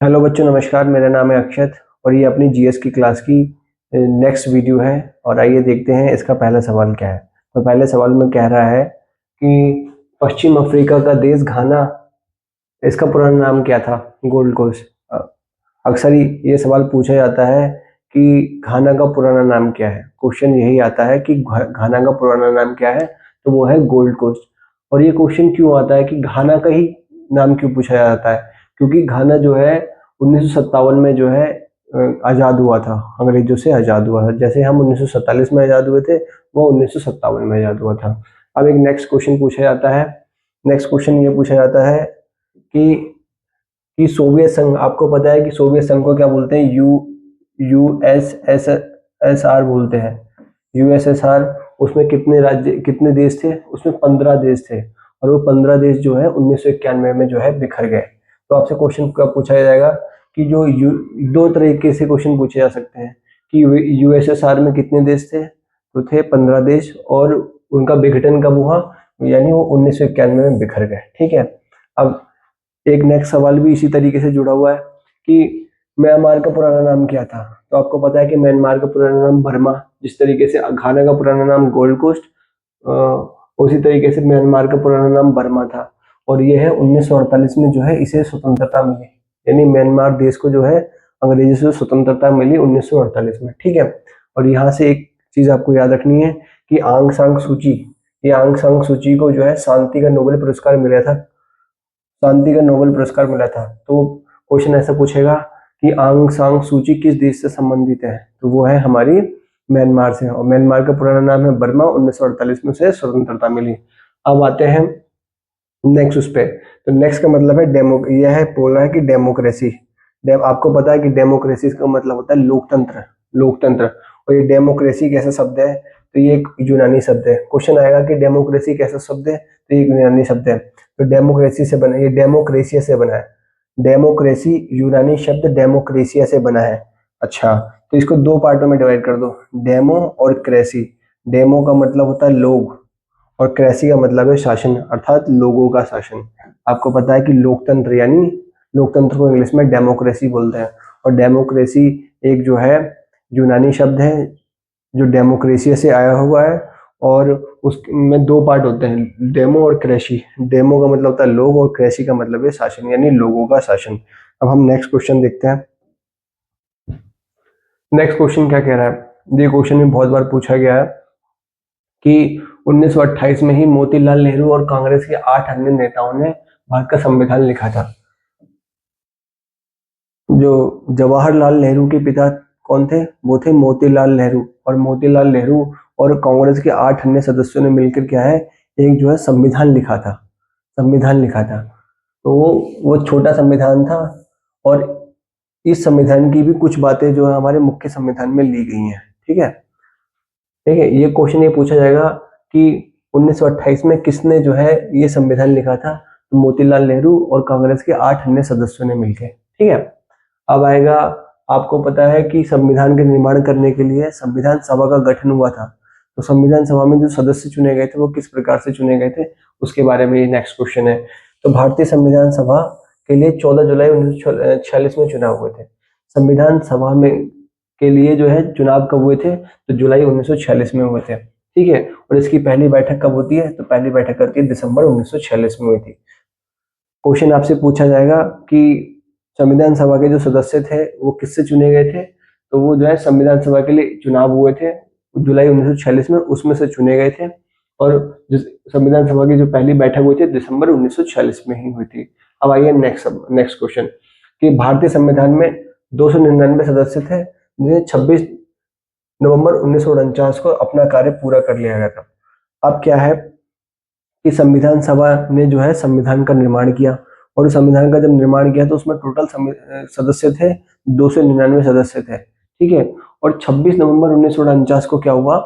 Hello बच्चों, नमस्कार। मेरा नाम है अक्षत और ये अपनी जीएस की क्लास की नेक्स्ट वीडियो है। और आइए देखते हैं इसका पहला सवाल क्या है। तो पहले सवाल में कह रहा है कि पश्चिम अफ्रीका का देश घाना, इसका पुराना नाम क्या था? Gold Coast. अक्सर ही ये सवाल पूछा जाता है कि घाना का पुराना नाम क्या है। क्वेश्चन यही आता है कि घाना का पुराना नाम क्या है, तो वो है गोल्ड कोस्ट। और ये क्वेश्चन क्यों आता है कि घाना का ही नाम क्यों पूछा जाता है? क्योंकि घाना जो है 1957 में जो है आज़ाद हुआ था, अंग्रेजों से आज़ाद हुआ था। जैसे हम 1947 में आज़ाद हुए थे, वो 1957 में आज़ाद हुआ था। अब एक नेक्स्ट क्वेश्चन पूछा जाता है। नेक्स्ट क्वेश्चन ये पूछा जाता है कि सोवियत संघ, आपको पता है कि सोवियत संघ को क्या बोलते हैं? यूएसएसआर बोलते हैं। यूएसएसआर, उसमें कितने राज्य, कितने देश थे? उसमें 15 देश थे। और वो 15 देश जो है 1991 में जो है बिखर गए। तो आपसे क्वेश्चन क्या पूछा जाएगा कि दो तरीके से क्वेश्चन पूछे जा सकते हैं कि यूएसएसआर में कितने देश थे? तो थे 15 देश। और उनका विघटन कब हुआ? यानी वो 1991 में बिखर गए। ठीक है। अब एक नेक्स्ट सवाल भी इसी तरीके से जुड़ा हुआ है कि म्यांमार का पुराना नाम क्या था? तो आपको पता है कि म्यांमार का पुराना नाम बर्मा, जिस तरीके से घाना का पुराना नाम गोल्ड कोस्ट, उसी तरीके से म्यांमार का पुराना नाम बर्मा था। और ये है 1948 में जो है इसे स्वतंत्रता मिली। यानी म्यांमार देश को जो है अंग्रेजों से स्वतंत्रता मिली 1948 में। ठीक है। और यहाँ से एक चीज आपको याद रखनी है कि आंग सांग सूची, ये आंग सांग सूची को जो है शांति का नोबेल पुरस्कार मिला था। शांति का नोबेल पुरस्कार मिला था। तो क्वेश्चन ऐसा पूछेगा कि आंग सांग सूची किस देश से संबंधित है? तो वो है हमारी म्यांमार से। और म्यांमार का पुराना नाम है बर्मा। 1948 में उसे स्वतंत्रता मिली। अब आते हैं नेक्स्ट उस पे। तो नेक्स्ट का मतलब है यह है, बोल रहा है कि डेमोक्रेसी। आपको पता है कि डेमोक्रेसी का मतलब होता है लोकतंत्र। लोकतंत्र। और ये डेमोक्रेसी कैसा शब्द है? तो ये एक यूनानी शब्द है। क्वेश्चन आएगा कि डेमोक्रेसी कैसा शब्द है, तो ये एक यूनानी शब्द है। तो डेमोक्रेसी से बना, ये डेमोक्रेसिया से बना है। डेमोक्रेसी यूनानी शब्द डेमोक्रेसिया से बना है। अच्छा, तो इसको दो पार्टों में डिवाइड कर दो, डेमो और क्रेसी। डेमो का मतलब होता है लोग, और क्रेसी का मतलब है शासन, अर्थात लोगों का शासन। आपको पता है कि लोकतंत्र, यानी लोकतंत्र को इंग्लिश में डेमोक्रेसी बोलते हैं। और डेमोक्रेसी एक जो है यूनानी शब्द है जो डेमोक्रेसिया से आया हुआ है। और उसमें दो पार्ट होते हैं, डेमो और क्रेसी। डेमो का मतलब होता है लोग, और क्रेसी का मतलब है शासन, यानी लोगों का शासन। अब हम नेक्स्ट क्वेश्चन देखते हैं। नेक्स्ट क्वेश्चन क्या कह रहा है? ये क्वेश्चन में बहुत बार पूछा गया है कि 1928 में ही मोतीलाल नेहरू और कांग्रेस के 8 अन्य नेताओं ने भारत का संविधान लिखा था। जो जवाहरलाल नेहरू के पिता कौन थे? वो थे मोतीलाल नेहरू। और मोतीलाल नेहरू और कांग्रेस के 8 अन्य सदस्यों ने मिलकर क्या है, एक जो है संविधान लिखा था। संविधान लिखा था। तो वो छोटा संविधान था। और इस संविधान की भी कुछ बातें जो है हमारे मुख्य संविधान में ली गई हैं। ठीक है। ठीक है। ये क्वेश्चन ये पूछा जाएगा कि 1928 में किसने जो है ये संविधान लिखा था? तो मोतीलाल नेहरू और कांग्रेस के 8 अन्य सदस्यों ने मिलकर। ठीक है। अब आएगा, आपको पता है कि संविधान के निर्माण करने के लिए संविधान सभा का गठन हुआ था। तो संविधान सभा में जो सदस्य चुने गए थे वो किस प्रकार से चुने गए थे, उसके बारे में ये नेक्स्ट क्वेश्चन है। तो भारतीय संविधान सभा के लिए 14 जुलाई 1946 में चुनाव हुए थे। संविधान सभा में के लिए जो है चुनाव कब हुए थे? तो जुलाई 1946 में हुए थे। ठीक है। और इसकी पहली बैठक कब होती है? तो पहली बैठक करती है दिसंबर 1946 में हुई थी। क्वेश्चन आपसे पूछा जाएगा कि संविधान सभा के जो सदस्य थे वो किससे चुने गए थे? तो वो जो है संविधान सभा के लिए चुनाव हुए थे जुलाई 1946 में, उसमें से चुने गए थे। और जो संविधान सभा की जो पहली बैठक हुई थी दिसंबर 1946 में ही हुई थी। अब आइए नेक्स्ट नेक्स्ट क्वेश्चन कि भारतीय संविधान में 299 सदस्य थे, जिन्हें 26 नवंबर 1949 को अपना कार्य पूरा कर लिया गया था। अब क्या है कि संविधान सभा ने जो है संविधान का निर्माण किया। और संविधान का जब निर्माण किया तो उसमें टोटल सदस्य थे 299 सदस्य थे। ठीक है। और 26 नवंबर 1949 को क्या हुआ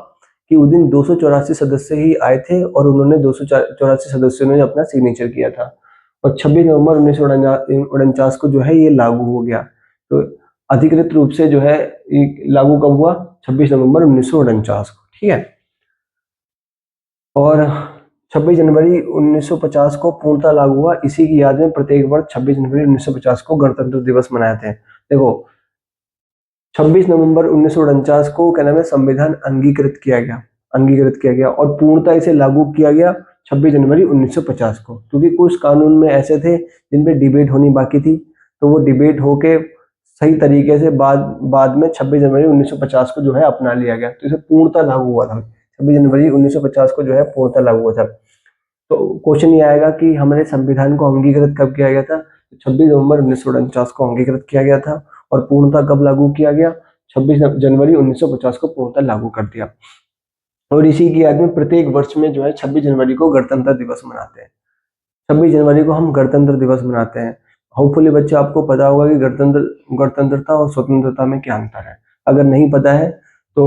कि उस दिन 284 सदस्य ही आए थे, और उन्होंने 284 सदस्यों ने अपना सिग्नेचर किया था। और 26 नवंबर 1949 को जो है ये लागू हो गया। तो अधिकृत रूप से जो है ये लागू कब हुआ? 26 नवंबर 1949 को। ठीक है। और 26 जनवरी 1950 को पूर्णतः लागू हुआ। इसी की याद में प्रत्येक वर्ष 26 जनवरी 1950 को गणतंत्र दिवस मनाते हैं। देखो 26 नवंबर 1949 को क्या नाम है संविधान अंगीकृत किया गया और पूर्णतः इसे लागू किया गया 26 जनवरी 1950 को, क्योंकि कुछ कानून में ऐसे थे जिन पे डिबेट होनी बाकी थी, तो वो डिबेट होके सही तरीके से बाद में 26 जनवरी 1950 को जो है अपना लिया गया, तो इसे पूर्णतः लागू हुआ था। 26 जनवरी 1950 को जो है पूर्णतः लागू हुआ था। तो क्वेश्चन ये आएगा कि हमारे संविधान को अंगीकृत कब किया गया था? 26 नवंबर 1949 को अंगीकृत किया गया था और पूर्णतः कब लागू किया गया? 26 जनवरी 1950 को पूर्णतः लागू कर दिया। और इसी की याद में प्रत्येक वर्ष में जो है 26 जनवरी को गणतंत्र दिवस मनाते हैं। 26 जनवरी को हम गणतंत्र दिवस मनाते हैं। होपफुली बच्चे आपको पता होगा कि गणतंत्रता और स्वतंत्रता में क्या अंतर है। अगर नहीं पता है तो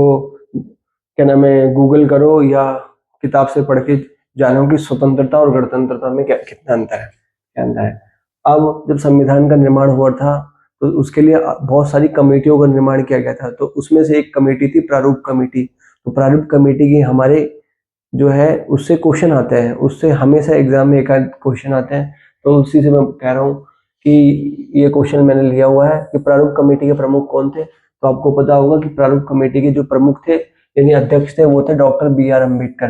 क्या नाम है गूगल करो या किताब से पढ़ के जानो कि स्वतंत्रता और गणतंत्रता में कितना अंतर है। अब जब संविधान का निर्माण हुआ था तो उसके लिए बहुत सारी कमेटियों का निर्माण किया गया था, तो उसमें से एक कमेटी थी प्रारूप कमेटी। तो प्रारूप कमेटी की हमारे जो है उससे क्वेश्चन आते हैं, उससे हमेशा एग्जाम में एक आध क्वेश्चन आते हैं, तो उसी से मैं कह रहा हूँ कि ये क्वेश्चन मैंने लिया हुआ है कि प्रारूप कमेटी के प्रमुख कौन थे। तो आपको पता होगा कि प्रारूप कमेटी के जो प्रमुख थे यानी अध्यक्ष थे वो थे डॉक्टर B.R. अम्बेडकर।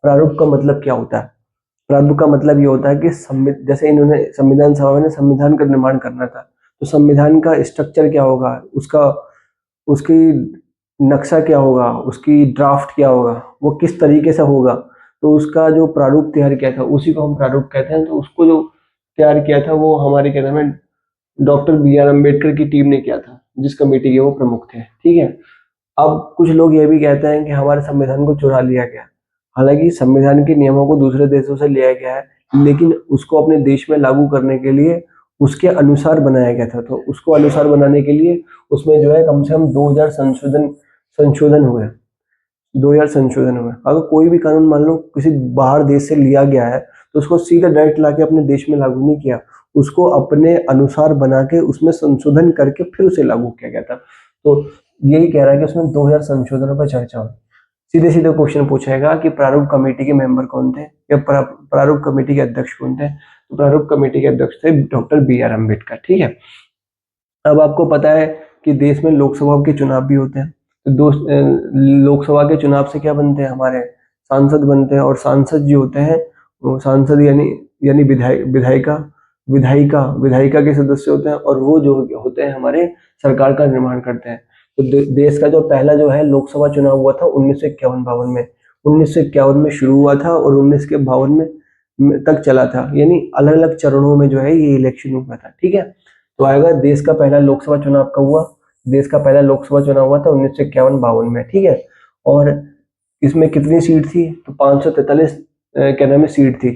प्रारूप का मतलब क्या होता है? प्रारूप का मतलब ये होता है कि जैसे इन्होंने संविधान सभा में संविधान का निर्माण करना था, तो संविधान का स्ट्रक्चर क्या होगा, उसकी नक्शा क्या होगा, उसकी ड्राफ्ट क्या होगा, वो किस तरीके से होगा, तो उसका जो प्रारूप तैयार किया था उसी को हम प्रारूप कहते हैं। तो उसको जो तैयार किया था वो हमारे क्या नाम है डॉक्टर B.R. अम्बेडकर की टीम ने किया था, जिस कमेटी के वो प्रमुख थे। ठीक है। अब कुछ लोग ये भी कहते हैं कि हमारे संविधान को चुरा लिया गया। हालांकि संविधान के नियमों को दूसरे देशों से लिया गया है, लेकिन उसको अपने देश में लागू करने के लिए उसके अनुसार बनाया गया था। तो उसको अनुसार बनाने के लिए उसमें जो है कम से कम 2000 संशोधन हुए। 2000 संशोधन हुए। अगर कोई भी कानून मान लो किसी बाहर देश से लिया गया है तो उसको सीधा डायरेक्ट लाके अपने देश में लागू नहीं किया, उसको अपने अनुसार बना के उसमें संशोधन करके फिर उसे लागू किया गया था। तो यही कह रहा है कि उसमें 2000 संशोधनों पर चर्चा हुई। सीधे सीधे क्वेश्चन पूछेगा कि प्रारूप कमेटी के मेंबर कौन थे या प्रारूप कमेटी के अध्यक्ष कौन थे? तो प्रारूप कमेटी के अध्यक्ष थे डॉक्टर B.R. अम्बेडकर। ठीक है। अब आपको पता है कि देश में लोकसभा के चुनाव भी होते हैं। तो लोकसभा के चुनाव से क्या बनते हैं? हमारे सांसद बनते हैं, और सांसद जो होते हैं वो सांसद यानी विधायिका के सदस्य होते हैं, और वो जो होते हैं हमारे सरकार का निर्माण करते हैं। तो देश का जो पहला जो है लोकसभा चुनाव हुआ था 1951-52 में। 1951 में शुरू हुआ था और 1952 में तक चला था, यानी अलग अलग चरणों में जो है ये इलेक्शन हुआ था। ठीक है। तो आएगा देश का पहला लोकसभा चुनाव कब हुआ? देश का पहला लोकसभा चुनाव हुआ था 1951-52 में। ठीक है। और इसमें कितनी सीट थी? तो 543 क्या नाम है सीट थी,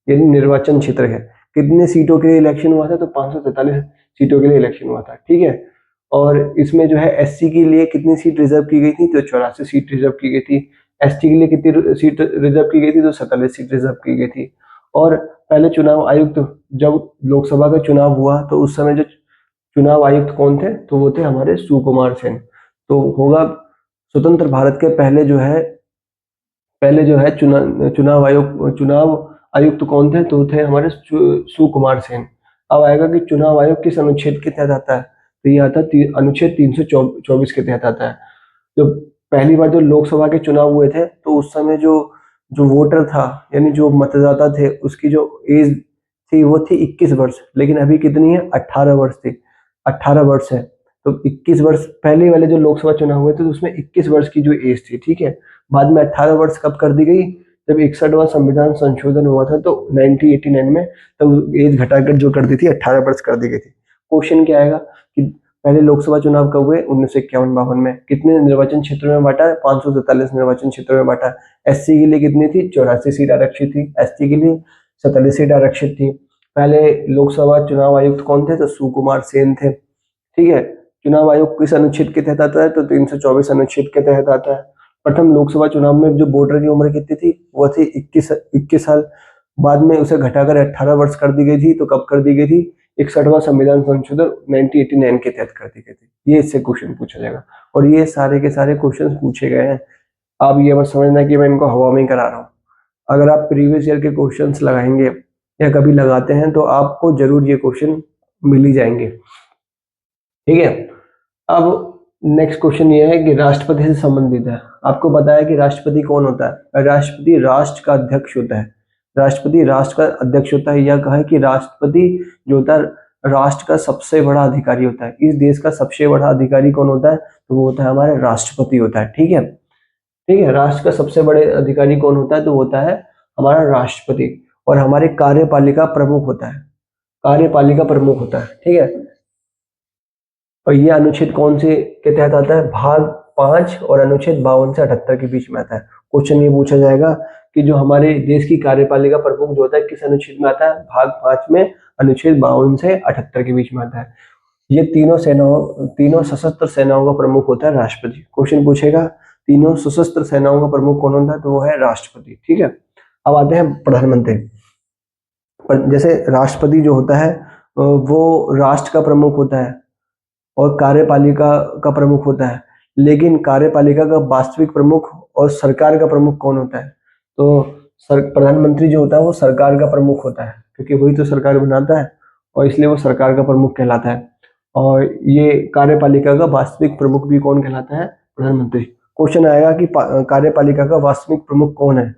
यानी निर्वाचन क्षेत्र है। कितने सीटों के लिए इलेक्शन हुआ था? तो 543 सीटों के लिए इलेक्शन हुआ था। ठीक है। और इसमें जो है एससी के लिए कितनी सीट रिजर्व की गई थी? तो 84 सीट रिजर्व की गई थी। एसटी के लिए कितनी सीट रिजर्व की गई थी? तो 47 सीट रिजर्व की गई थी। और पहले चुनाव आयुक्त जब लोकसभा का चुनाव हुआ तो उस समय जो चुनाव आयुक्त कौन थे? तो वो थे हमारे सुकुमार सेन। तो होगा स्वतंत्र भारत के पहले जो है चुनाव आयुक्त कौन थे? तो थे हमारे सुकुमार सेन। अब आएगा कि चुनाव आयोग किस अनुच्छेद के तहत आता है? तो ये आता है अनुच्छेद 324 के तहत आता है। तो पहली बार जो लोकसभा के चुनाव हुए थे तो उस समय जो जो वोटर था यानी जो मतदाता थे उसकी जो एज थी वो थी 21 वर्ष, लेकिन अभी कितनी है? 18 वर्ष थी। 18 वर्ष है। तो 21 वर्ष पहले वाले जो लोकसभा चुनाव हुए थे तो उसमें 21 वर्ष की जो एज थी। ठीक है। बाद में 18 वर्ष कब कर दी गई? जब 61वां संविधान संशोधन हुआ था तो 1989 में, तब एज घटाकर जो कर दी थी 18 वर्ष कर दी गई थी। क्वेश्चन क्या आएगा कि पहले लोकसभा चुनाव कब हुए? 1951-52 में। कितने निर्वाचन क्षेत्रों में बांटा? 543 निर्वाचन क्षेत्रों में बांटा। एससी के लिए कितनी थी? 84 सीट आरक्षित थी। एसटी के लिए 47 सीट आरक्षित थी। पहले लोकसभा चुनाव आयुक्त कौन थे? तो सुकुमार सेन थे। ठीक है। चुनाव आयोग किस अनुच्छेद के तहत आता है? तो 324 अनुच्छेद के तहत आता है। प्रथम लोकसभा चुनाव में जो वोटर की उम्र कितनी थी? वो थी 21 साल। बाद में उसे घटाकर 18 वर्ष कर दी गई थी। तो कब कर दी गई थी? 61वां संविधान संशोधन 1989 के तहत कर दी गई थी। ये इससे क्वेश्चन पूछा जाएगा, और ये सारे के सारे क्वेश्चन पूछे गए हैं। आप ये मत समझना कि मैं इनको हवा में ही करा रहा हूँ। अगर आप प्रीवियस ईयर के क्वेश्चंस लगाएंगे या कभी लगाते हैं तो आपको जरूर ये क्वेश्चन मिल ही जाएंगे। ठीक है, अब नेक्स्ट क्वेश्चन ये है कि राष्ट्रपति से संबंधित है। आपको पता है कि राष्ट्रपति कौन होता है? राष्ट्रपति राष्ट्र का अध्यक्ष होता है। राष्ट्रपति राष्ट्र का अध्यक्ष होता है। यह कहा है कि राष्ट्रपति जो होता है राष्ट्र का सबसे बड़ा अधिकारी होता है। इस देश का सबसे बड़ा अधिकारी कौन होता है? तो वो होता है हमारा राष्ट्रपति होता है। ठीक है, ठीक है, राष्ट्र का सबसे बड़े अधिकारी कौन होता है? तो होता है हमारा राष्ट्रपति। और हमारे कार्यपालिका प्रमुख होता है, कार्यपालिका प्रमुख होता है। ठीक है, और ये अनुच्छेद कौन से के तहत आता है? भाग 5 और अनुच्छेद 52 से 78 के बीच में आता है। क्वेश्चन ये पूछा जाएगा कि जो हमारे देश की कार्यपालिका प्रमुख जो होता है किस अनुच्छेद में आता है? भाग 5 में अनुच्छेद 52 से 78 के बीच में आता है। ये तीनों सशस्त्र सेनाओं का प्रमुख होता है राष्ट्रपति। क्वेश्चन पूछेगा तीनों सशस्त्र सेनाओं का प्रमुख कौन होता है? तो वो है राष्ट्रपति। ठीक है, अब आते हैं प्रधानमंत्री। जैसे राष्ट्रपति जो होता है वो राष्ट्र का प्रमुख होता है और कार्यपालिका का प्रमुख होता है, लेकिन कार्यपालिका का वास्तविक प्रमुख और सरकार का प्रमुख कौन होता है? तो प्रधानमंत्री जो होता है वो सरकार का प्रमुख होता है, क्योंकि वही तो सरकार बनाता है और इसलिए वो सरकार का प्रमुख कहलाता है। और ये कार्यपालिका का वास्तविक प्रमुख भी कौन कहलाता है? प्रधानमंत्री। क्वेश्चन आएगा कि कार्यपालिका का वास्तविक प्रमुख कौन है?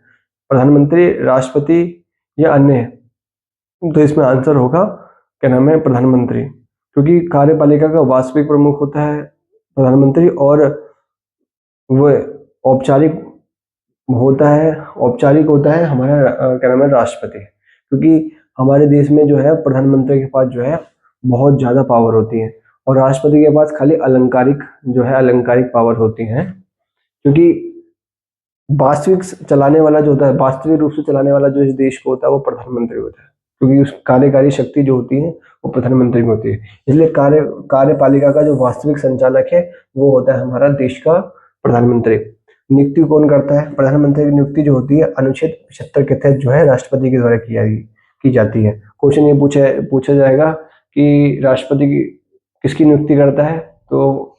प्रधानमंत्री, राष्ट्रपति या अन्य है? तो इसमें आंसर होगा क्या नाम है? प्रधानमंत्री, क्योंकि कार्यपालिका का वास्तविक प्रमुख होता है प्रधानमंत्री और वो औपचारिक होता है हमारा क्या नाम है? राष्ट्रपति। क्योंकि हमारे देश में जो है प्रधानमंत्री के पास जो है बहुत ज्यादा पावर होती है और राष्ट्रपति के पास खाली अलंकारिक पावर होती है। क्योंकि वास्तविक चलाने वाला जो होता है, वास्तविक रूप से चलाने वाला जो इस देश को होता है वो प्रधानमंत्री होता है, क्योंकि उस कार्यकारी शक्ति जो होती है वो प्रधानमंत्री में होती है। इसलिए कार्यपालिका का जो वास्तविक संचालक है वो होता है हमारा देश का प्रधानमंत्री। नियुक्ति कौन करता है? प्रधानमंत्री की नियुक्ति जो होती है अनुच्छेद 75 के तहत जो है राष्ट्रपति के द्वारा की जाती है। क्वेश्चन ये पूछा जाएगा कि राष्ट्रपति की किसकी नियुक्ति करता है? तो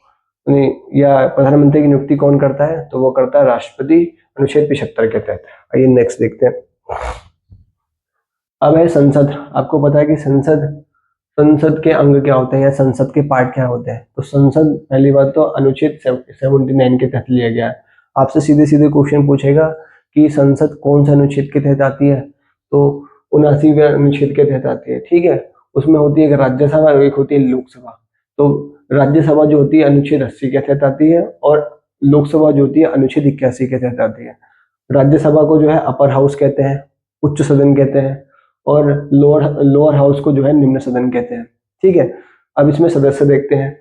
या प्रधानमंत्री की नियुक्ति कौन करता है? तो वो करता है राष्ट्रपति अनुच्छेद 75 के तहत। आइए नेक्स्ट देखते हैं। अब है संसद। आपको पता है कि संसद के अंग क्या होते हैं या संसद के पार्ट क्या होते हैं? तो संसद पहली बात तो अनुच्छेद 79 के तहत लिया गया है। आपसे सीधे सीधे क्वेश्चन पूछेगा कि संसद कौन से अनुच्छेद के तहत आती है? तो 79वें अनुच्छेद के तहत आती है। ठीक है, उसमें होती है एक राज्यसभा और एक होती है लोकसभा। तो राज्यसभा जो होती है अनुच्छेद 80 के तहत आती है और लोकसभा जो होती है अनुच्छेद 81 के तहत आती है। राज्यसभा को जो है अपर हाउस कहते हैं, उच्च सदन कहते हैं, और लोअर हाउस को जो है निम्न सदन कहते हैं। ठीक है, अब इसमें सदस्य देखते हैं।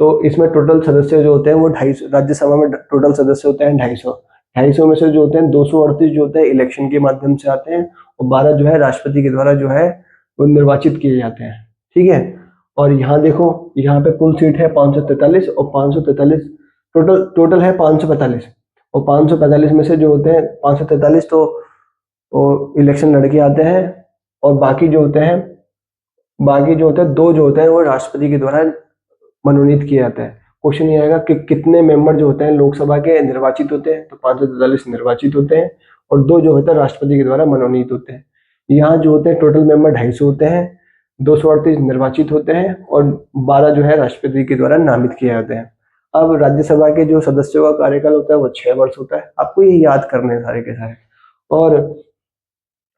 तो इसमें टोटल सदस्य जो होते हैं वो 250, राज्यसभा में टोटल सदस्य होते हैं 250 में से जो होते हैं 238 जो होते हैं इलेक्शन के माध्यम से आते हैं और 12 जो है राष्ट्रपति के द्वारा जो है वो निर्वाचित किए जाते हैं। ठीक है, और यहाँ देखो, यहाँ पे कुल सीट है 543 और 543 टोटल है 545 और 545 में से जो होते हैं 543 तो इलेक्शन लड़के आते हैं और बाकी जो होते हैं दो जो होते हैं वो राष्ट्रपति के द्वारा मनोनीत किए जाते हैं। क्वेश्चन ये आएगा कि कितने मेंबर जो होते हैं लोकसभा के निर्वाचित होते हैं? तो 543 निर्वाचित होते हैं और 2 जो होते हैं राष्ट्रपति के द्वारा मनोनीत होते हैं। यहाँ जो होते हैं टोटल मेंबर 250 होते हैं, 238 निर्वाचित होते हैं और 12 जो है राष्ट्रपति के द्वारा नामित किए जाते हैं। अब राज्यसभा के जो सदस्यों का कार्यकाल होता है वो 6 वर्ष होता है। आपको ये याद करने हैं सारे के सारे। और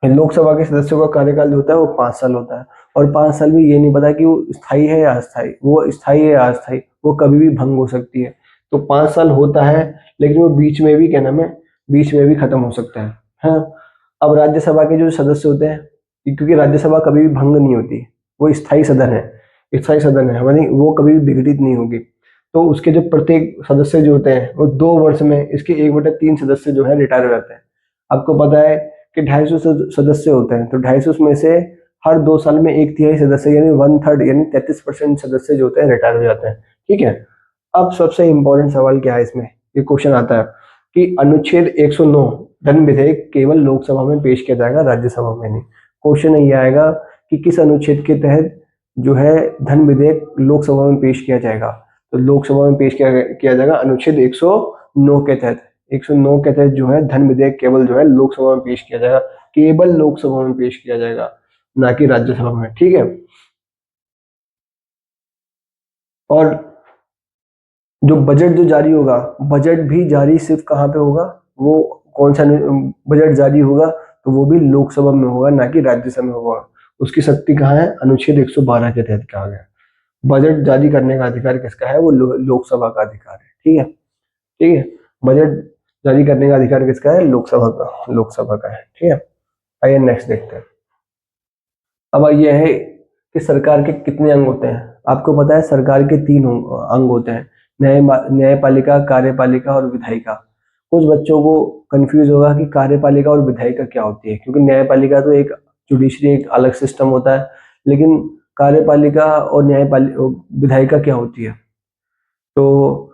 लोकसभा के सदस्यों का कार्यकाल जो होता है वो 5 साल होता है और 5 साल में ये नहीं पता कि वो स्थायी है या अस्थायी, वो स्थायी है या अस्थायी, वो कभी भी भंग हो सकती है। तो 5 साल होता है लेकिन वो बीच में भी क्या नाम है, बीच में भी खत्म हो सकता है। हाँ, अब राज्यसभा के जो सदस्य होते हैं, क्योंकि राज्यसभा कभी भी भंग नहीं होती, वो स्थायी सदन है मानी वो कभी भी विघटित नहीं होगी। तो उसके जो प्रत्येक सदस्य जो होते हैं वो 2 वर्ष में इसके 1/3 सदस्य जो है रिटायर हो जाते हैं। आपको पता है कि 250 सदस्य होते हैं, तो 250 में से हर 2 साल में 1/3 सदस्य यानी 1/3 यानी 33% सदस्य जो होते हैं रिटायर हो जाते हैं। ठीक है, अब सबसे इंपॉर्टेंट सवाल क्या है इसमें, ये क्वेश्चन आता है कि अनुच्छेद 109 धन विधेयक केवल लोकसभा में पेश किया जाएगा, राज्यसभा में नहीं। क्वेश्चन ये आएगा कि किस अनुच्छेद के तहत जो है धन विधेयक लोकसभा में पेश किया जाएगा? तो लोकसभा में पेश किया जाएगा अनुच्छेद 109 के तहत। 109 के तहत जो है धन विधेयक केवल जो है लोकसभा में पेश किया जाएगा, केवल लोकसभा में पेश किया जाएगा, ना कि राज्यसभा में। ठीक है। और जो बजट जो जारी होगा, बजट भी जारी सिर्फ कहाँ पे होगा, वो कौन सा बजट जारी होगा, तो वो भी लोकसभा में होगा, ना कि राज्यसभा में होगा। उसकी शक्ति कहाँ है, अनुच्छेद 112 के तहत कहा गया। बजट जारी करने का अधिकार किसका है, वो लोकसभा का अधिकार है। ठीक है, ठीक है। बजट जारी करने का अधिकार किसका है, लोकसभा का है। ठीक है। आइए नेक्स्ट देखते हैं। अब यह है कि सरकार के कितने अंग होते हैं। आपको पता है सरकार के 3 अंग होते हैं, न्यायपालिका, कार्यपालिका और विधायिका। कुछ बच्चों को कंफ्यूज होगा कि कार्यपालिका और विधायिका क्या होती है, क्योंकि न्यायपालिका तो एक जुडिशरी एक अलग सिस्टम होता है, लेकिन कार्यपालिका और न्यायपालिका विधायिका क्या होती है। तो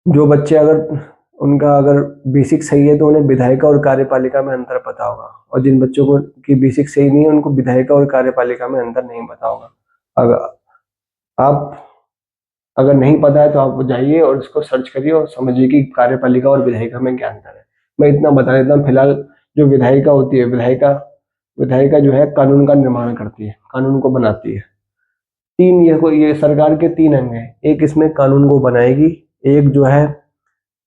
जो बच्चे अगर बेसिक सही है तो उन्हें विधायिका और कार्यपालिका में अंतर पता होगा, और जिन बच्चों को की बेसिक सही नहीं है उनको विधायिका और कार्यपालिका में अंतर नहीं पता होगा। अगर नहीं पता है तो आप जाइए और इसको सर्च करिए और समझिए कि कार्यपालिका और विधायिका में क्या अंतर है। मैं इतना बता देता हूँ फिलहाल। जो विधायिका होती है, विधायिका जो है कानून का निर्माण करती है, कानून को बनाती है। ये सरकार के 3 अंग हैं। एक इसमें कानून को बनाएगी,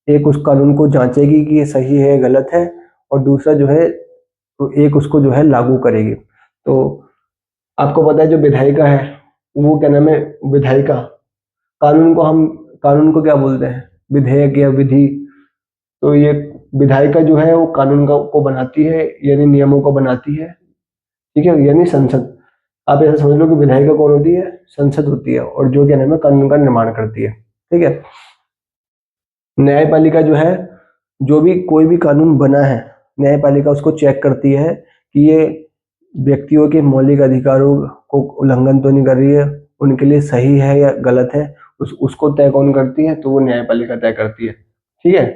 एक उस कानून को जांचेगी कि ये सही है गलत है, और दूसरा जो है तो एक उसको जो है लागू करेगी। तो आपको पता है जो विधायिका है वो क्या नाम है, विधायिका। कानून को क्या बोलते हैं, विधेयक या विधि। तो ये विधायिका जो है वो कानून को बनाती है, यानी नियमों को बनाती है। ठीक है, यानी संसद। आप ऐसा समझ लो कि विधायिका कौन होती है, संसद होती है, और जो क्या नाम है कानून का निर्माण करती है। ठीक है। न्यायपालिका जो है, कोई भी कानून बना है, न्यायपालिका उसको चेक करती है कि ये व्यक्तियों के मौलिक अधिकारों को उल्लंघन तो नहीं कर रही है, उनके लिए सही है या गलत है, उसको तय कौन करती है, तो वो न्यायपालिका तय करती है। ठीक है।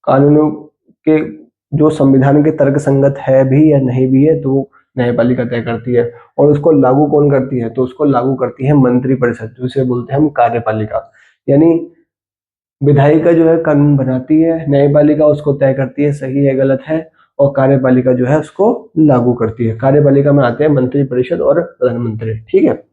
कानूनों के जो संविधान के तर्क संगत है भी या नहीं भी है, तो वो न्यायपालिका तय करती है। और उसको लागू कौन करती है, तो उसको लागू करती है मंत्रिपरिषद, जिसे बोलते हैं हम कार्यपालिका। यानी विधायिका जो है कानून बनाती है, न्यायपालिका उसको तय करती है सही है गलत है, और कार्यपालिका जो है उसको लागू करती है। कार्यपालिका में आते हैं मंत्रिपरिषद और प्रधानमंत्री। ठीक है।